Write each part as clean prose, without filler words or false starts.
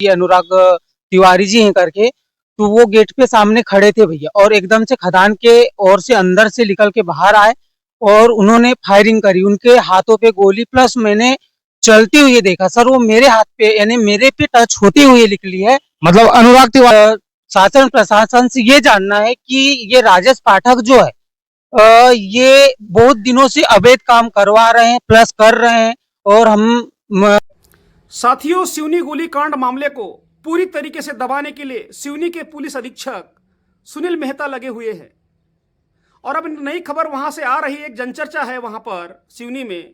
ये अनुराग तिवारी जी हैं करके, तो वो गेट पे सामने खड़े थे भैया, और एकदम से खदान के ओर से अंदर से निकल के बाहर आए और उन्होंने फायरिंग करी। उनके हाथों पे गोली, प्लस मैंने चलते हुए देखा सर, वो मेरे हाथ पे यानी मेरे पे टच होते हुए निकली है। मतलब अनुराग तिवारी शासन प्रशासन से ये जानना है कि ये राजेश पाठक जो है ये बहुत दिनों से अवैध काम करवा रहे हैं, प्लस कर रहे हैं, और हम साथियों, सिवनी गोलीकांड मामले को पूरी तरीके से दबाने के लिए सिवनी के पुलिस अधीक्षक सुनील मेहता लगे हुए हैं। और अब नई खबर वहां से आ रही, एक जनचर्चा है वहां पर सिवनी में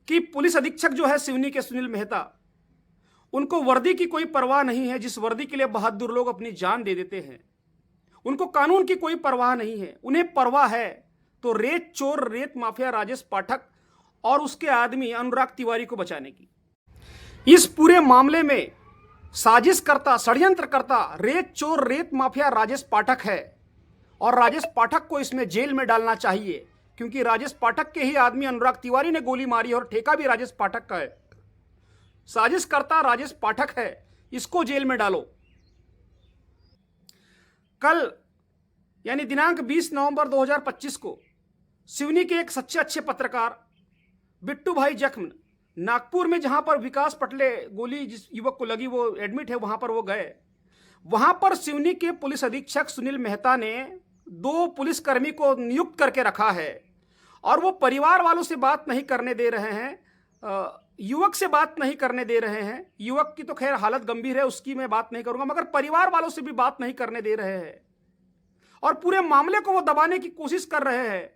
कि पुलिस अधीक्षक जो है सिवनी के सुनील मेहता, उनको वर्दी की कोई परवाह नहीं है, जिस वर्दी के लिए बहादुर लोग अपनी जान दे देते हैं। उनको कानून की कोई परवाह नहीं है। उन्हें परवाह है तो रेत चोर, रेत माफिया राजेश पाठक और उसके आदमी अनुराग तिवारी को बचाने की। इस पूरे मामले में साजिशकर्ता, षड्यंत्रकर्ता रेत चोर, रेत माफिया राजेश पाठक है, और राजेश पाठक को इसमें जेल में डालना चाहिए, क्योंकि राजेश पाठक के ही आदमी अनुराग तिवारी ने गोली मारी और ठेका भी राजेश पाठक का है। साजिशकर्ता राजेश पाठक है, इसको जेल में डालो। कल यानी दिनांक 20 नवंबर 2025 को सिवनी के एक सच्चे अच्छे पत्रकार बिट्टू भाई जख्म नागपुर में, जहां पर विकास पटले गोली जिस युवक को लगी वो एडमिट है, वहां पर वो गए। वहां पर सिवनी के पुलिस अधीक्षक सुनील मेहता ने 2 पुलिसकर्मी को नियुक्त करके रखा है, और वो परिवार वालों से बात नहीं करने दे रहे हैं, युवक से बात नहीं करने दे रहे हैं। युवक की तो खैर हालत गंभीर है, उसकी मैं बात नहीं करूंगा, मगर परिवार वालों से भी बात नहीं करने दे रहे हैं, और पूरे मामले को वो दबाने की कोशिश कर रहे हैं।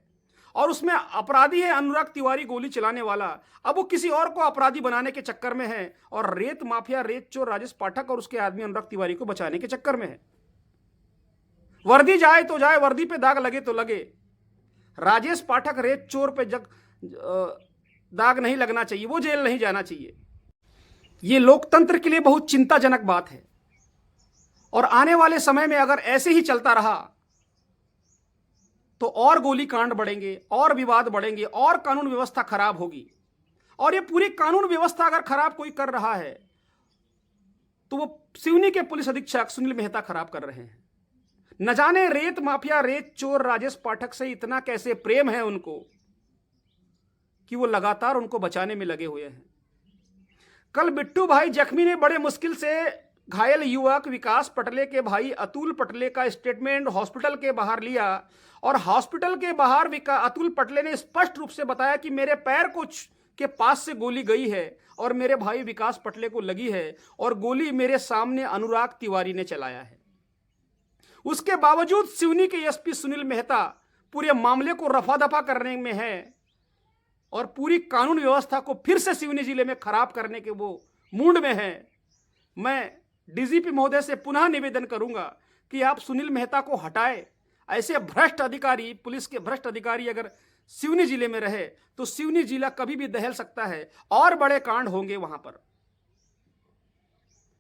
और उसमें अपराधी है अनुराग तिवारी, गोली चलाने वाला। अब वो किसी और को अपराधी बनाने के चक्कर में है, और रेत माफिया, रेत चोर राजेश पाठक और उसके आदमी अनुराग तिवारी को बचाने के चक्कर में है। वर्दी जाए तो जाए, वर्दी पे दाग लगे तो लगे। राजेश पाठक, रेत चोर पे दाग नहीं लगना चाहिए, वो जेल नहीं जाना चाहिए। ये लोकतंत्र के लिए बहुत चिंताजनक बात है, और आने वाले समय में अगर ऐसे ही चलता रहा तो और गोली कांड बढ़ेंगे, और विवाद बढ़ेंगे, और कानून व्यवस्था खराब होगी। और ये पूरी कानून व्यवस्था अगर खराब कोई कर रहा है तो वो सिवनी के पुलिस अधीक्षक सुनील मेहता खराब कर रहे हैं। न जाने रेत माफिया, रेत चोर राजेश पाठक से इतना कैसे प्रेम है उनको कि वो लगातार उनको बचाने में लगे हुए हैं। कल बिट्टू भाई जख्मी ने बड़े मुश्किल से घायल युवक विकास पटले के भाई अतुल पटले का स्टेटमेंट हॉस्पिटल के बाहर लिया, और हॉस्पिटल के बाहर अतुल पटले ने स्पष्ट रूप से बताया कि मेरे पैर के पास से गोली गई है और मेरे भाई विकास पटले को लगी है, और गोली मेरे सामने अनुराग तिवारी ने चलाया है। उसके बावजूद सिवनी के एसपी सुनील मेहता पूरे मामले को रफा दफा करने में है, और पूरी कानून व्यवस्था को फिर से सिवनी जिले में खराब करने के वो मूड में है। मैं डीजीपी महोदय से पुनः निवेदन करूंगा कि आप सुनील मेहता को हटाए। ऐसे भ्रष्ट अधिकारी, पुलिस के भ्रष्ट अधिकारी अगर सिवनी जिले में रहे तो सिवनी जिला कभी भी दहल सकता है, और बड़े कांड होंगे वहां पर।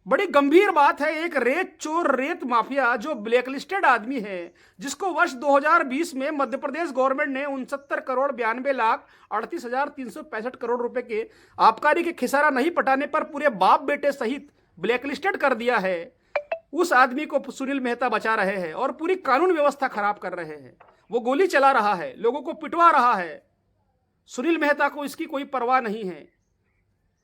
बड़ी गंभीर बात है, एक रेत चोर, रेत माफिया जो ब्लैकलिस्टेड आदमी है, जिसको वर्ष 2020 में मध्य प्रदेश गवर्नमेंट ने 69 करोड़ 92 लाख 38,365 करोड़ रुपए के आबकारी के खिसारा नहीं पटाने पर पूरे बाप बेटे सहित ब्लैकलिस्टेड कर दिया है। उस आदमी को सुनील मेहता बचा रहे हैं, और पूरी कानून व्यवस्था खराब कर रहे हैं। वो गोली चला रहा है, लोगों को पिटवा रहा है। सुनील मेहता को इसकी कोई परवाह नहीं है।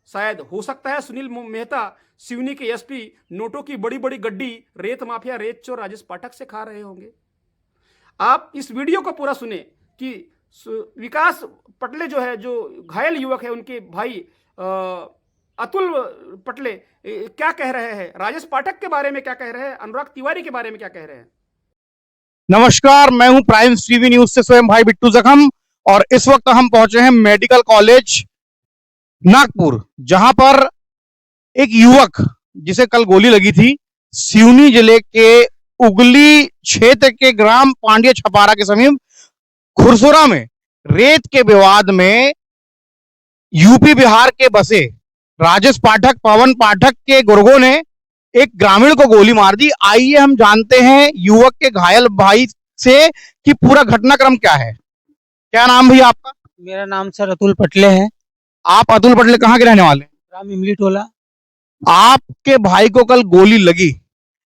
शायद हो सकता है सुनील मेहता सिवनी के एसपी नोटों की बड़ी बड़ी गड्डी रेत माफिया, रेत चोर राजेश पाठक से खा रहे होंगे। आप इस वीडियो को पूरा सुने कि विकास पटले जो है, जो घायल युवक है, उनके भाई अतुल पटले क्या कह रहे हैं, राजेश पाठक के बारे में क्या कह रहे हैं, अनुराग तिवारी के बारे में क्या कह रहे हैं। नमस्कार, मैं हूं प्राइम टीवी न्यूज से स्वयं भाई बिट्टू जखम, और इस वक्त हम पहुंचे हैं मेडिकल कॉलेज नागपुर, जहां पर एक युवक जिसे कल गोली लगी थी, सिवनी जिले के उगली क्षेत्र के ग्राम पांड्या छपारा के समीप खुरसुरा में रेत के विवाद में यूपी बिहार के बसे राजेश पाठक, पवन पाठक के गुर्गों ने एक ग्रामीण को गोली मार दी। आइए हम जानते हैं युवक के घायल भाई से कि पूरा घटनाक्रम क्या है। क्या नाम भैया आपका? मेरा नाम सर अतुल पटले है। आप अतुल पटले कहाँ के रहने वाले हैं? राम इमली टोला। आपके भाई को कल गोली लगी,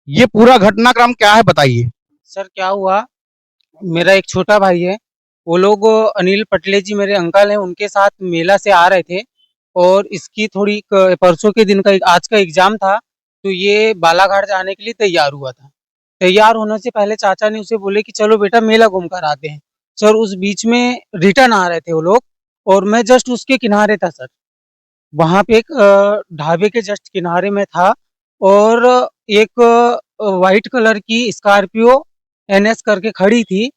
ये पूरा घटनाक्रम क्या है बताइए। सर क्या हुआ, मेरा एक छोटा भाई है, वो लोग अनिल पटले जी मेरे अंकल हैं, उनके साथ मेला से आ रहे थे और इसकी थोड़ी परसों के दिन का आज का एग्जाम था, तो ये बालाघाट जाने के लिए तैयार हुआ था। तैयार होने से पहले चाचा ने उसे बोले कि चलो बेटा मेला घूम कर आते हैं। सर उस बीच में रिटर्न आ रहे थे वो लोग और मैं जस्ट उसके किनारे था सर। वहाँ पे एक ढाबे के जस्ट किनारे में था और एक व्हाइट कलर की स्कॉर्पियो एनएस करके खड़ी थी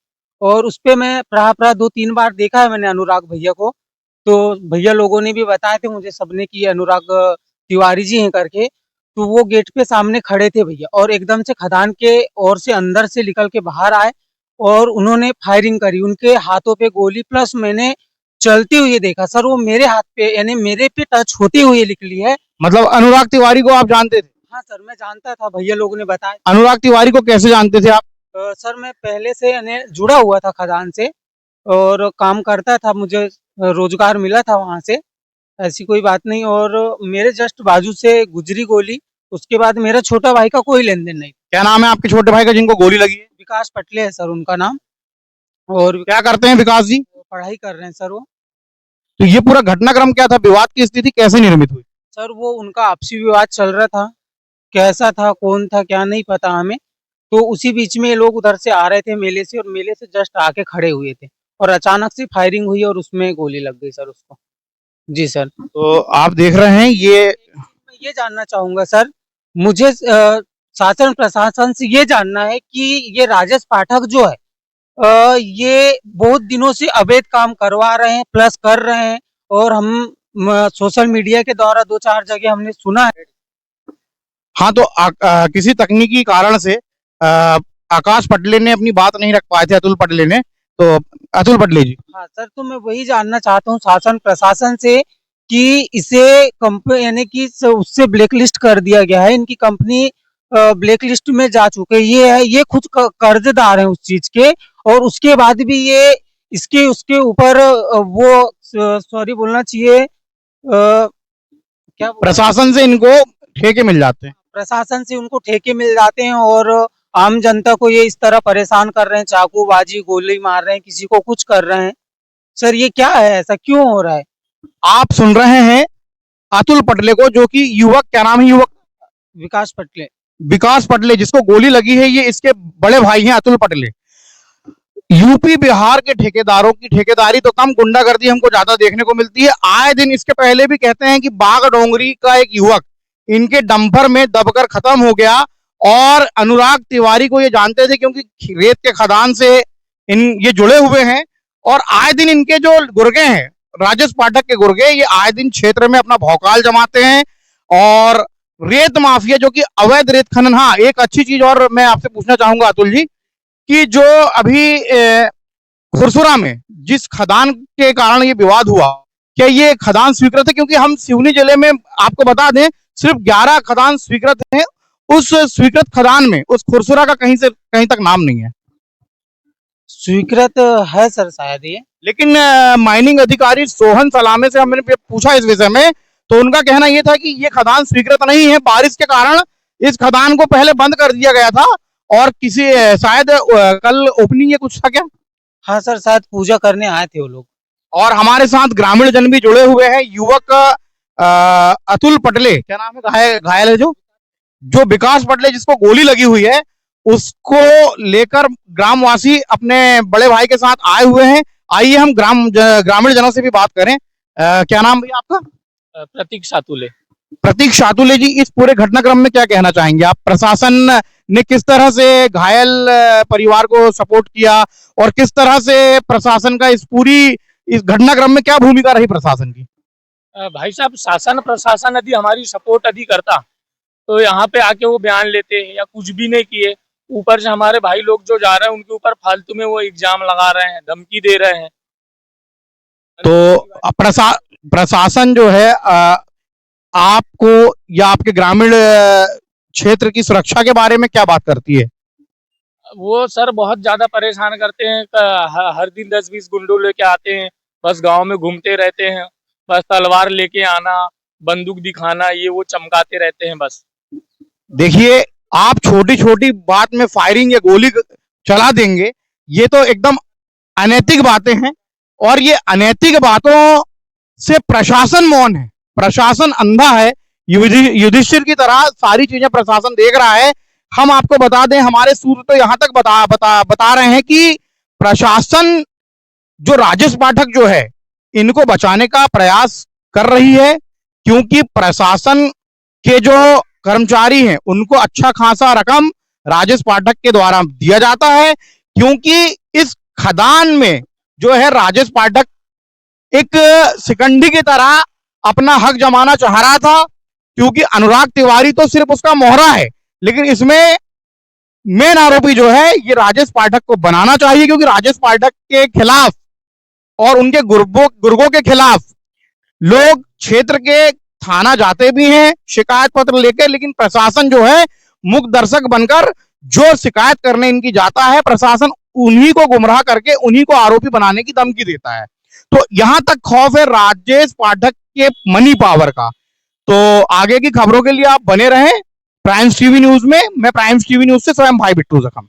और उसपे मैं प्राय 2-3 बार देखा है मैंने अनुराग भैया को। तो भैया लोगों ने भी बताए थे मुझे सबने कि ये अनुराग तिवारी जी हैं करके। तो वो गेट पे सामने खड़े थे भैया और एकदम से खदान के ओर से अंदर से निकल के बाहर आए और उन्होंने फायरिंग करी। उनके हाथों पे गोली प्लस मैंने चलते हुए देखा सर, वो मेरे हाथ पे यानी मेरे पे टच होते हुए निकली है। मतलब अनुराग तिवारी को आप जानते थे? हाँ सर मैं जानता था, भैया लोगों ने बताया। अनुराग तिवारी को कैसे जानते थे आप? सर मैं पहले से यानी जुड़ा हुआ था खदान से और काम करता था, मुझे रोजगार मिला था वहां से, ऐसी कोई बात नहीं। और मेरे जस्ट बाजू से गुजरी गोली, उसके बाद मेरा छोटा भाई का कोई लेन देन नहीं। क्या नाम है आपके छोटे भाई का जिनको गोली लगी है? विकास पटले है सर उनका नाम। और क्या करते हैं विकास जी? पढ़ाई कर रहे हैं सर वो। तो ये पूरा घटनाक्रम क्या था, विवाद की स्थिति कैसे निर्मित हुई? सर वो उनका आपसी विवाद चल रहा था, कैसा था कौन था क्या नहीं पता हमें। तो उसी बीच में ये लोग उधर से आ रहे थे मेले से और मेले से जस्ट आके खड़े हुए थे और अचानक से फायरिंग हुई और उसमें गोली लग गई सर उसको। जी सर। तो आप देख रहे हैं ये मैं ये जानना चाहूंगा सर, मुझे शासन प्रशासन से ये जानना है कि ये राजेश पाठक जो है ये बहुत दिनों से अवैध काम करवा रहे हैं प्लस कर रहे हैं और हम सोशल मीडिया के द्वारा 2-4 जगह हमने सुना है। हाँ, तो किसी तकनीकी कारण से आ, आकाश पटले ने अपनी बात नहीं रख पाए थे, अतुल पटले ने। तो अतुल पटले जी, हाँ सर, तो मैं वही जानना चाहता हूँ शासन प्रशासन से कि इसे कंपनी यानी कि उससे ब्लैकलिस्ट कर दिया गया है, इनकी कंपनी ब्लैकलिस्ट में जा चुके हैं। ये है, ये खुद कर्जदार हैं उस चीज के और उसके बाद भी ये इसके उसके ऊपर वो सॉरी बोलना चाहिए क्या प्रशासन से इनको ठेके मिल जाते हैं। प्रशासन से उनको ठेके मिल जाते हैं और आम जनता को ये इस तरह परेशान कर रहे हैं, चाकूबाजी गोली मार रहे हैं, किसी को कुछ कर रहे हैं। सर ये क्या है, ऐसा क्यों हो रहा है? आप सुन रहे हैं अतुल पटले को, जो कि युवक, क्या नाम है युवक? विकास पटले। विकास पटले, जिसको गोली लगी है, ये इसके बड़े भाई हैं अतुल पटले। यूपी बिहार के ठेकेदारों की ठेकेदारी तो कम, गुंडागर्दी हमको ज्यादा देखने को मिलती है आए दिन। इसके पहले भी कहते हैं कि बागडोंगरी का एक युवक इनके डंपर में दबकर खत्म हो गया और अनुराग तिवारी को ये जानते थे क्योंकि रेत के खदान से इन ये जुड़े हुए हैं। और आए दिन इनके जो गुर्गे हैं, राजेश पाठक के गुर्गे, ये आए दिन क्षेत्र में अपना भौकाल जमाते हैं और रेत माफिया, जो कि अवैध रेत खनन। हाँ, एक अच्छी चीज और मैं आपसे पूछना चाहूंगा अतुल जी, कि जो अभी खुरसुरा में जिस खदान के कारण ये विवाद हुआ, क्या ये खदान स्वीकृत है? क्योंकि हम सिवनी जिले में, आपको बता दें, सिर्फ 11 खदान स्वीकृत हैं। उस स्वीकृत खदान में उस खुरसुरा का कहीं से कहीं तक नाम नहीं है। स्वीकृत है सर शायद ये। लेकिन माइनिंग अधिकारी सोहन सलामे से हमने पूछा इस विषय में, तो उनका कहना यह था कि ये खदान स्वीकृत नहीं है। बारिश के कारण इस खदान को पहले बंद कर दिया गया था और किसी शायद कल ओपनिंग या कुछ था क्या? हाँ सर, शायद पूजा करने आए थे वो लोग। और हमारे साथ ग्रामीण जन भी जुड़े हुए हैं। युवक अतुल पटले, क्या नाम है, घायल है जो विकास पटले, जिसको गोली लगी हुई है, उसको लेकर ग्रामवासी अपने बड़े भाई के साथ आए हुए हैं। आइए हम ग्रामीण जनों से भी बात करें। क्या नाम भैया आपका? प्रतीक सातुले। प्रतीक सातुले जी, इस पूरे घटनाक्रम में क्या कहना चाहेंगे आप? प्रशासन ने किस तरह से घायल परिवार को सपोर्ट किया और किस तरह से प्रशासन का इस घटनाक्रम में क्या भूमिका रही प्रशासन की? भाई साहब, शासन प्रशासन यदि हमारी सपोर्ट यदि करता तो यहाँ पे आके वो बयान लेते हैं या कुछ भी नहीं किए। ऊपर से हमारे भाई लोग जो जा रहे हैं उनके ऊपर फालतू में वो इल्जाम लगा रहे हैं, धमकी दे रहे हैं। तो प्रशासन जो है आपको या आपके ग्रामीण क्षेत्र की सुरक्षा के बारे में क्या बात करती है? वो सर बहुत ज्यादा परेशान करते हैं। हर दिन 10-20 गुंडों लेके आते हैं, बस गांव में घूमते रहते हैं, बस तलवार लेके आना, बंदूक दिखाना, ये वो चमकाते रहते हैं बस। देखिए, आप छोटी छोटी बात में फायरिंग या गोली चला देंगे, ये तो एकदम अनैतिक बातें हैं। और ये अनैतिक बातों से प्रशासन मौन है, प्रशासन अंधा है। युधिष्ठिर की तरह सारी चीजें प्रशासन देख रहा है। हम आपको बता दें, हमारे सूत्र तो यहां तक बता रहे हैं कि प्रशासन जो राजेश पाठक जो है, इनको बचाने का प्रयास कर रही है, क्योंकि प्रशासन के जो कर्मचारी हैं उनको अच्छा खासा रकम राजेश पाठक के द्वारा दिया जाता है। क्योंकि इस खदान में जो है राजेश पाठक एक शिकंडी की तरह अपना हक जमाना चाह रहा था, क्योंकि अनुराग तिवारी तो सिर्फ उसका मोहरा है, लेकिन इसमें मेन आरोपी जो है ये राजेश पाठक को बनाना चाहिए। क्योंकि राजेश पाठक के खिलाफ और उनके गुर्गों के खिलाफ लोग क्षेत्र के थाना जाते भी हैं शिकायत पत्र लेकर, लेकिन प्रशासन जो है मुख दर्शक बनकर जो शिकायत करने इनकी जाता है, प्रशासन उन्हीं को गुमराह करके उन्हीं को आरोपी बनाने की धमकी देता है। तो यहां तक खौफ है राजेश पाठक के मनी पावर का। तो आगे की खबरों के लिए आप बने रहें प्राइम्स टीवी न्यूज में। मैं प्राइम्स टीवी न्यूज से स्वयं भाई बिट्टू जखम।